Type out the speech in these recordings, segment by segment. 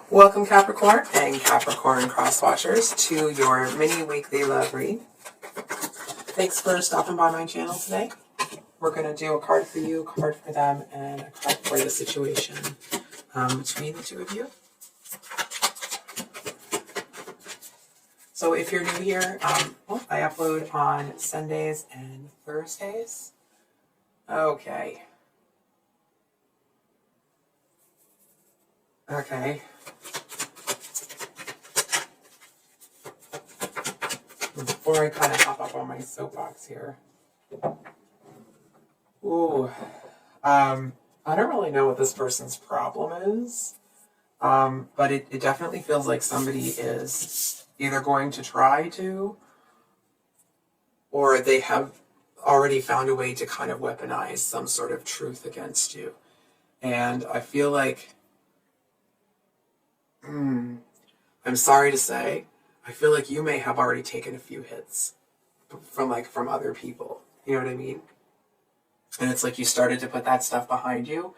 Welcome Capricorn and Capricorn cross-watchers to your mini weekly love read. Thanks for stopping by my channel today. We're going to do a card for you, a card for them, and a card for the situation between the two of you. So if you're new here, I upload on Sundays and Thursdays. Okay. Before I kind of hop up on my soapbox here. Ooh. I don't really know what this person's problem is. But it definitely feels like somebody is either going to try to, or they have already found a way to kind of weaponize some sort of truth against you. And I feel like, I'm sorry to say, I feel like you may have already taken a few hits from other people. You know what I mean? And it's like you started to put that stuff behind you,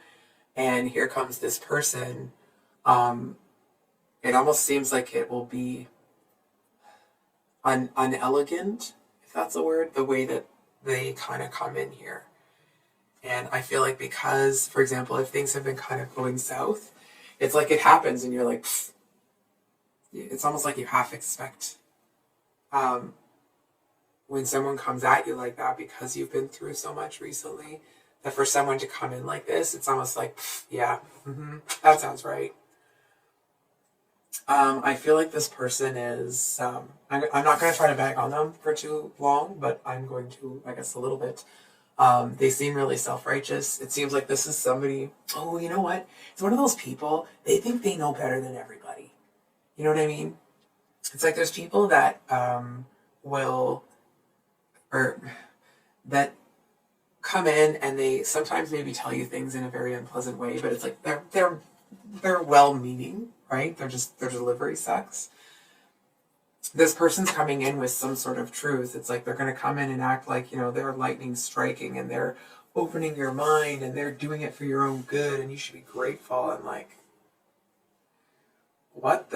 and here comes this person. It almost seems like it will be unelegant, if that's a word, the way that they kind of come in here. And I feel like because, for example, if things have been kind of going south, it's like it happens and you're like, pfft. It's almost like you half expect when someone comes at you like that, because you've been through so much recently, that for someone to come in like this, it's almost like, pfft, yeah, that sounds right. I feel like this person is, I'm not going to try to bag on them for too long, but I'm going to, I guess, a little bit. They seem really self-righteous. It seems like this is somebody, oh, you know what? It's one of those people, they think they know better than everybody. You know what I mean? It's like there's people that that come in and they sometimes maybe tell you things in a very unpleasant way, but it's like they're well-meaning, right? Their delivery sucks. This person's coming in with some sort of truth. It's like they're going to come in and act like, they're lightning striking and they're opening your mind and they're doing it for your own good and you should be grateful. And like, what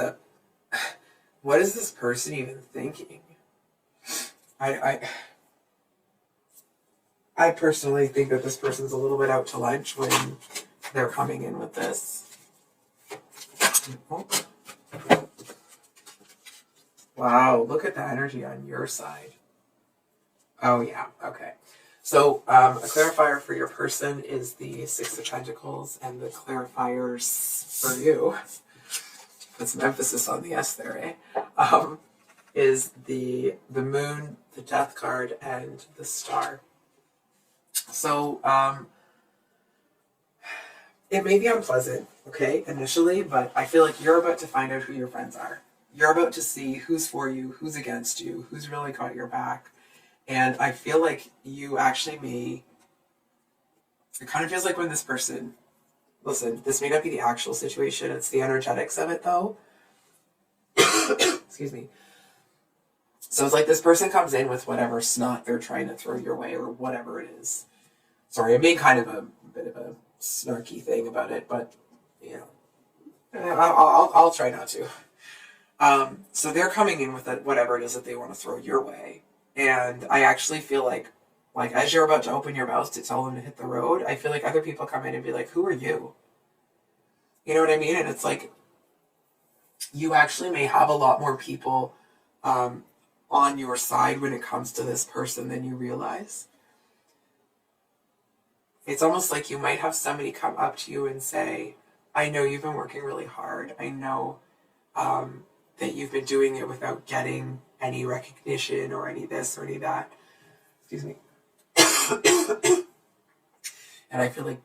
is this person even thinking? I personally think that this person's a little bit out to lunch when they're coming in with this. Oh. Wow, look at the energy on your side. Oh yeah, okay. So a clarifier for your person is the Six of Pentacles, and the clarifiers for you, put some emphasis on the S there, is the Moon, the Death card, and the Star. So it may be unpleasant, okay, initially, but I feel like you're about to find out who your friends are. You're about to see who's for you, who's against you, who's really got your back. And I feel like you actually it kind of feels like when this person, listen, this may not be the actual situation, it's the energetics of it though. Excuse me. So it's like this person comes in with whatever snot they're trying to throw your way or whatever it is. Sorry, I made kind of a bit of a snarky thing about it, but, I'll try not to. So they're coming in with whatever it is that they want to throw your way. And I actually feel like as you're about to open your mouth to tell them to hit the road, I feel like other people come in and be like, who are you? You know what I mean? And it's like, you actually may have a lot more people on your side when it comes to this person than you realize. It's almost like you might have somebody come up to you and say, I know you've been working really hard. I know that you've been doing it without getting any recognition or any this or any that. Excuse me. And I feel like,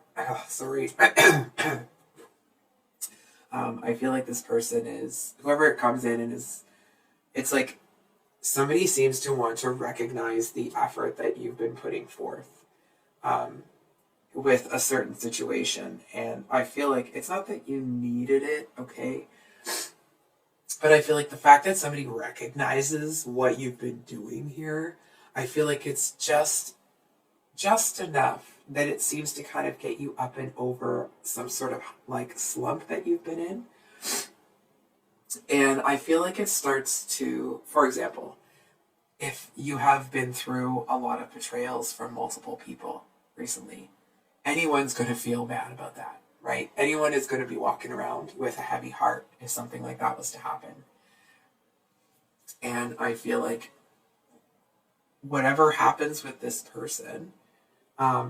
sorry. I feel like this person is, whoever it comes in and is, it's like somebody seems to want to recognize the effort that you've been putting forth with a certain situation. And I feel like it's not that you needed it, okay? But I feel like the fact that somebody recognizes what you've been doing here, I feel like it's just enough that it seems to kind of get you up and over some sort of like slump that you've been in. And I feel like it starts to, for example, if you have been through a lot of betrayals from multiple people recently, anyone's going to feel bad about that, right? Anyone is going to be walking around with a heavy heart if something like that was to happen. And I feel like whatever happens with this person,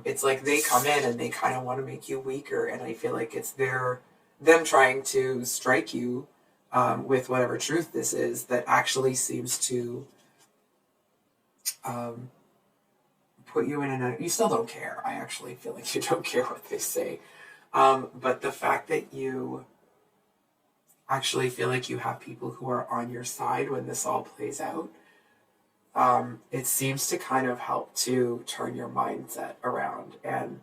it's like they come in and they kind of want to make you weaker. And I feel like it's them trying to strike you with whatever truth this is that actually seems to put you in you still don't care. I actually feel like you don't care what they say. But the fact that you actually feel like you have people who are on your side when this all plays out, it seems to kind of help to turn your mindset around. And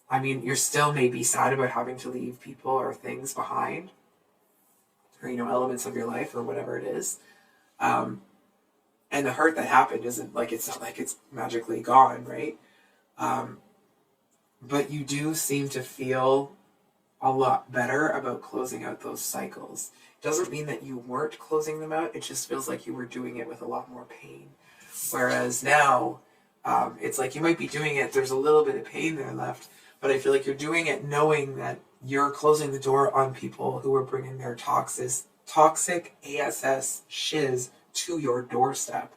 I mean, you're still maybe sad about having to leave people or things behind, or, elements of your life or whatever it is. And the hurt that happened isn't like, it's not like it's magically gone, right? But you do seem to feel a lot better about closing out those cycles. It doesn't mean that you weren't closing them out. It just feels like you were doing it with a lot more pain. Whereas now, it's like you might be doing it, there's a little bit of pain there left, but I feel like you're doing it knowing that you're closing the door on people who are bringing their toxic ASS shiz to your doorstep.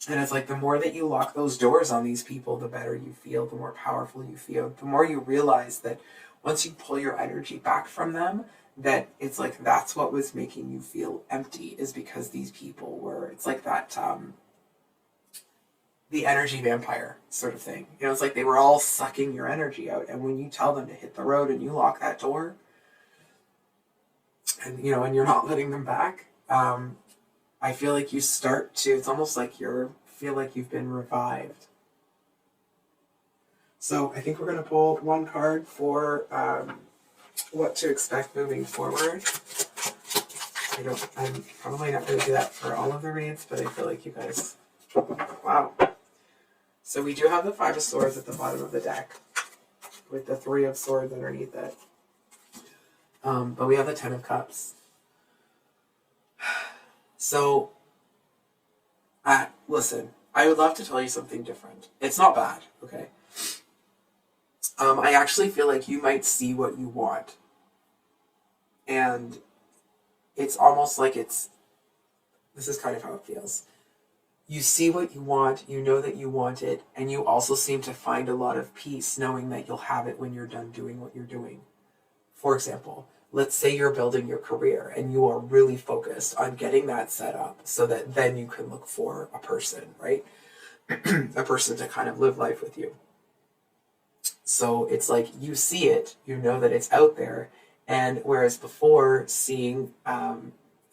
And it's like the more that you lock those doors on these people, the better you feel, the more powerful you feel, the more you realize that once you pull your energy back from them, that it's like that's what was making you feel empty, is because these people were, it's like that, the energy vampire sort of thing. It's like they were all sucking your energy out. And when you tell them to hit the road and you lock that door, and and you're not letting them back, I feel like you start to, it's almost like feel like you've been revived. So I think we're going to pull one card for what to expect moving forward. I'm probably not going to do that for all of the reads, but I feel like you guys, wow. So we do have the Five of Swords at the bottom of the deck with the Three of Swords underneath it. But we have the Ten of Cups. So, listen, I would love to tell you something different. It's not bad, okay? I actually feel like you might see what you want. And it's almost like this is kind of how it feels. You see what you want, you know that you want it, and you also seem to find a lot of peace knowing that you'll have it when you're done doing what you're doing. For example, let's say you're building your career and you are really focused on getting that set up so that then you can look for a person, right? A person to kind of live life with you. So it's like you see it, you know that it's out there, and whereas before seeing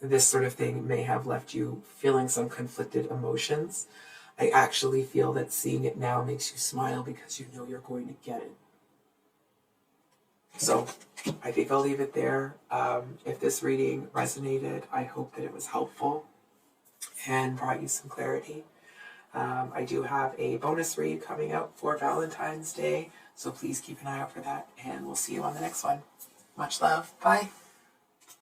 this sort of thing may have left you feeling some conflicted emotions, I actually feel that seeing it now makes you smile because you know you're going to get it. So I think I'll leave it there. If this reading resonated, I hope that it was helpful and brought you some clarity. I do have a bonus read coming out for Valentine's Day, so please keep an eye out for that, and we'll see you on the next one. Much love. Bye.